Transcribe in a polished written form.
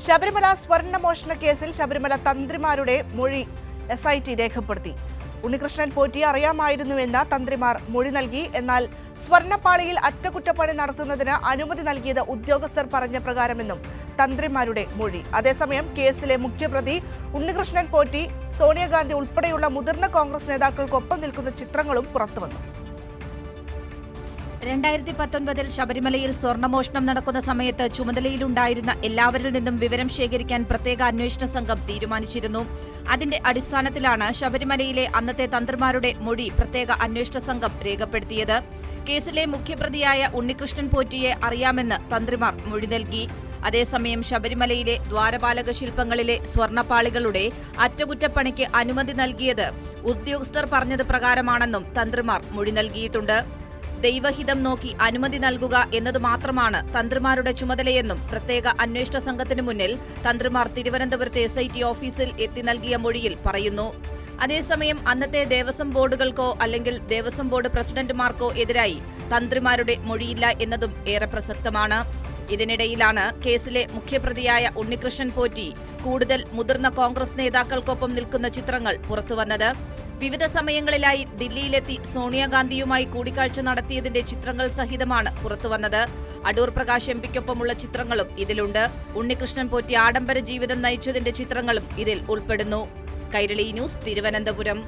ശബരിമല സ്വർണ്ണമോഷണ കേസിൽ ശബരിമല തന്ത്രിമാരുടെ മൊഴി SIT രേഖപ്പെടുത്തി. ഉണ്ണികൃഷ്ണൻ പോറ്റിയെ അറിയാമായിരുന്നുവെന്ന് തന്ത്രിമാർ മൊഴി നൽകി. എന്നാൽ സ്വർണ്ണപ്പാളിയിൽ അറ്റകുറ്റപ്പണി നടത്തുന്നതിന് അനുമതി നൽകിയത് ഉദ്യോഗസ്ഥർ പറഞ്ഞ പ്രകാരമെന്നും തന്ത്രിമാരുടെ മൊഴി. അതേസമയം കേസിലെ മുഖ്യപ്രതി ഉണ്ണികൃഷ്ണൻ പോറ്റി, സോണിയാഗാന്ധി ഉൾപ്പെടെയുള്ള മുതിർന്ന കോൺഗ്രസ് നേതാക്കൾക്കൊപ്പം നിൽക്കുന്ന ചിത്രങ്ങളും പുറത്തുവന്നു. 2019 ശബരിമലയിൽ സ്വർണ്ണമോഷണം നടക്കുന്ന സമയത്ത് ചുമതലയിലുണ്ടായിരുന്ന എല്ലാവരിൽ നിന്നും വിവരം ശേഖരിക്കാൻ പ്രത്യേക അന്വേഷണ സംഘം തീരുമാനിച്ചിരുന്നു. അതിന്റെ അടിസ്ഥാനത്തിലാണ് ശബരിമലയിലെ അന്നത്തെ തന്ത്രിമാരുടെ മൊഴി പ്രത്യേക അന്വേഷണ സംഘം രേഖപ്പെടുത്തിയത്. കേസിലെ മുഖ്യപ്രതിയായ ഉണ്ണികൃഷ്ണൻ പോറ്റിയെ അറിയാമെന്ന് തന്ത്രിമാർ മൊഴി നൽകി. അതേസമയം ശബരിമലയിലെ ദ്വാരപാലക ശില്പങ്ങളിലെ സ്വർണ്ണപ്പാളികളുടെ അറ്റകുറ്റപ്പണിക്ക് അനുമതി നൽകിയത് ഉദ്യോഗസ്ഥർ പറഞ്ഞത് പ്രകാരമാണെന്നും തന്ത്രിമാർ മൊഴി നൽകിയിട്ടുണ്ട്. ദൈവഹിതം നോക്കി അനുമതി നൽകുക എന്നത് മാത്രമാണ് തന്ത്രിമാരുടെ ചുമതലയെന്നും പ്രത്യേക അന്വേഷണ സംഘത്തിന് മുന്നിൽ തന്ത്രിമാർ തിരുവനന്തപുരത്തെ SIT ഓഫീസിൽ എത്തി നൽകിയ മൊഴിയിൽ പറയുന്നു. അതേസമയം അന്നത്തെ ദേവസ്വം ബോർഡുകൾക്കോ അല്ലെങ്കിൽ ദേവസ്വം ബോർഡ് പ്രസിഡന്റുമാർക്കോ എതിരായി തന്ത്രിമാരുടെ മൊഴിയില്ല എന്നതും ഏറെ പ്രസക്തമാണ്. ഇതിനിടയിലാണ് കേസിലെ മുഖ്യപ്രതിയായ ഉണ്ണികൃഷ്ണൻ പോറ്റി കൂടുതൽ മുതിർന്ന കോൺഗ്രസ് നേതാക്കൾക്കൊപ്പം നിൽക്കുന്ന ചിത്രങ്ങൾ പുറത്തുവന്നത്. വിവിധ സമയങ്ങളിലായി ദില്ലിയിലെത്തി സോണിയാഗാന്ധിയുമായി കൂടിക്കാഴ്ച നടത്തിയതിന്റെ ചിത്രങ്ങൾ സഹിതമാണ് പുറത്തുവന്നത്. അടൂർ പ്രകാശ് MPക്കൊപ്പമുള്ള ചിത്രങ്ങളും ഇതിലുണ്ട്. ഉണ്ണികൃഷ്ണൻ പോറ്റി ആഡംബര ജീവിതം നയിച്ചതിന്റെ ചിത്രങ്ങളും ഇതിൽ ഉൾപ്പെടുന്നു. കൈരളി ന്യൂസ്, തിരുവനന്തപുരം.